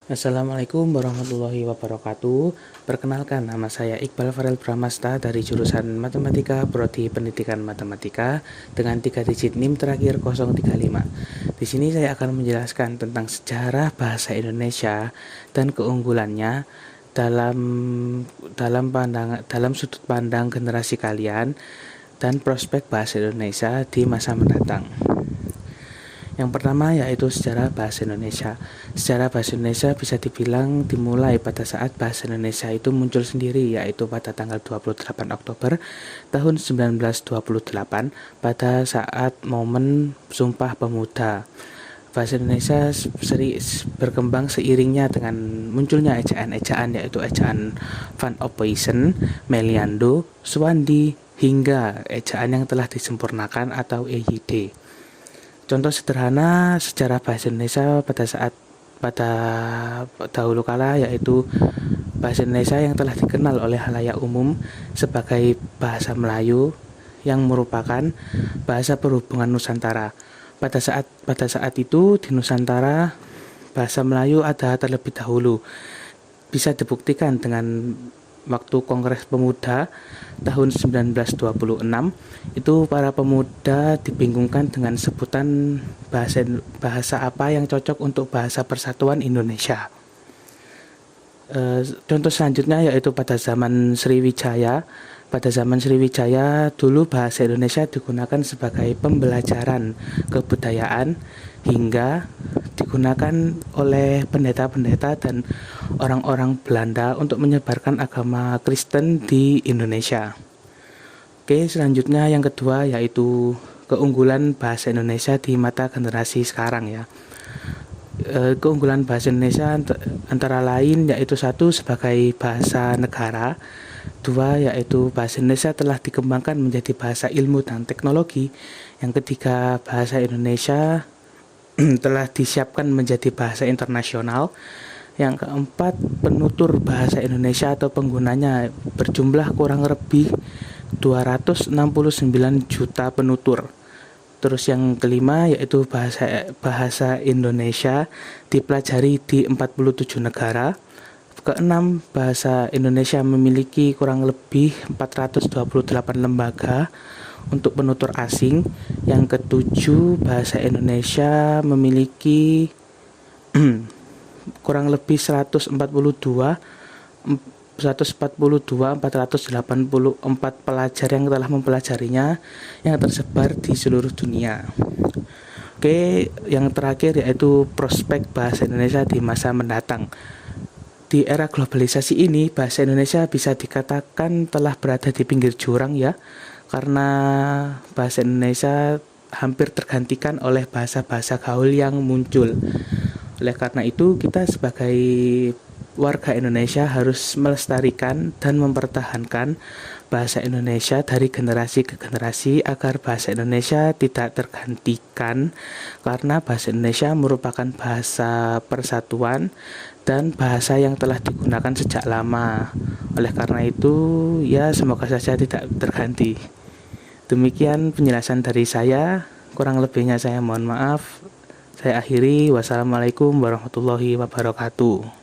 Assalamualaikum warahmatullahi wabarakatuh. Perkenalkan, nama saya Iqbal Farel Bramasta dari jurusan Matematika Prodi Pendidikan Matematika dengan 3 digit NIM terakhir 035. Di sini saya akan menjelaskan tentang sejarah bahasa Indonesia dan keunggulannya dalam dalam sudut pandang generasi kalian dan prospek bahasa Indonesia di masa mendatang. Yang pertama yaitu sejarah bahasa Indonesia. Sejarah bahasa Indonesia bisa dibilang dimulai pada saat bahasa Indonesia itu muncul sendiri, yaitu pada tanggal 28 Oktober tahun 1928 pada saat momen Sumpah Pemuda. Bahasa Indonesia berkembang seiringnya dengan munculnya ejaan-ejaan, yaitu ejaan Van Ophuijsen, Meliando, Suwandi, hingga ejaan yang telah disempurnakan atau EYD. Contoh sederhana sejarah bahasa Indonesia pada dahulu kala yaitu bahasa Indonesia yang telah dikenal oleh halayak umum sebagai bahasa Melayu yang merupakan bahasa perhubungan Nusantara. Pada saat itu di Nusantara bahasa Melayu ada terlebih dahulu. Bisa dibuktikan dengan waktu Kongres Pemuda tahun 1926 itu para pemuda dibingungkan dengan sebutan bahasa apa yang cocok untuk bahasa Persatuan Indonesia. Contoh selanjutnya yaitu pada zaman Sriwijaya. Pada zaman Sriwijaya dulu bahasa Indonesia digunakan sebagai pembelajaran kebudayaan hingga digunakan oleh pendeta-pendeta dan orang-orang Belanda untuk menyebarkan agama Kristen di Indonesia. Oke, selanjutnya yang kedua yaitu keunggulan bahasa Indonesia di mata generasi sekarang ya. Keunggulan bahasa Indonesia antara lain yaitu satu sebagai bahasa negara, dua yaitu bahasa Indonesia telah dikembangkan menjadi bahasa ilmu dan teknologi, yang ketiga bahasa Indonesia telah disiapkan menjadi bahasa internasional, yang keempat penutur bahasa Indonesia atau penggunanya berjumlah kurang lebih 269 juta penutur. Terus yang kelima yaitu bahasa Indonesia dipelajari di 47 negara. Keenam, bahasa Indonesia memiliki kurang lebih 428 lembaga untuk penutur asing. Yang ketujuh, bahasa Indonesia memiliki kurang lebih 484 pelajar yang telah mempelajarinya yang tersebar di seluruh dunia. Oke, yang terakhir yaitu prospek bahasa Indonesia di masa mendatang. Di era globalisasi ini, bahasa Indonesia bisa dikatakan telah berada di pinggir jurang ya, karena bahasa Indonesia hampir tergantikan oleh bahasa-bahasa gaul yang muncul. Oleh karena itu, kita sebagai warga Indonesia harus melestarikan dan mempertahankan bahasa Indonesia dari generasi ke generasi agar bahasa Indonesia tidak tergantikan, karena bahasa Indonesia merupakan bahasa persatuan dan bahasa yang telah digunakan sejak lama. Oleh karena itu, ya semoga saja tidak terganti. Demikian penjelasan dari saya, kurang lebihnya saya mohon maaf. Saya akhiri, wassalamualaikum warahmatullahi wabarakatuh.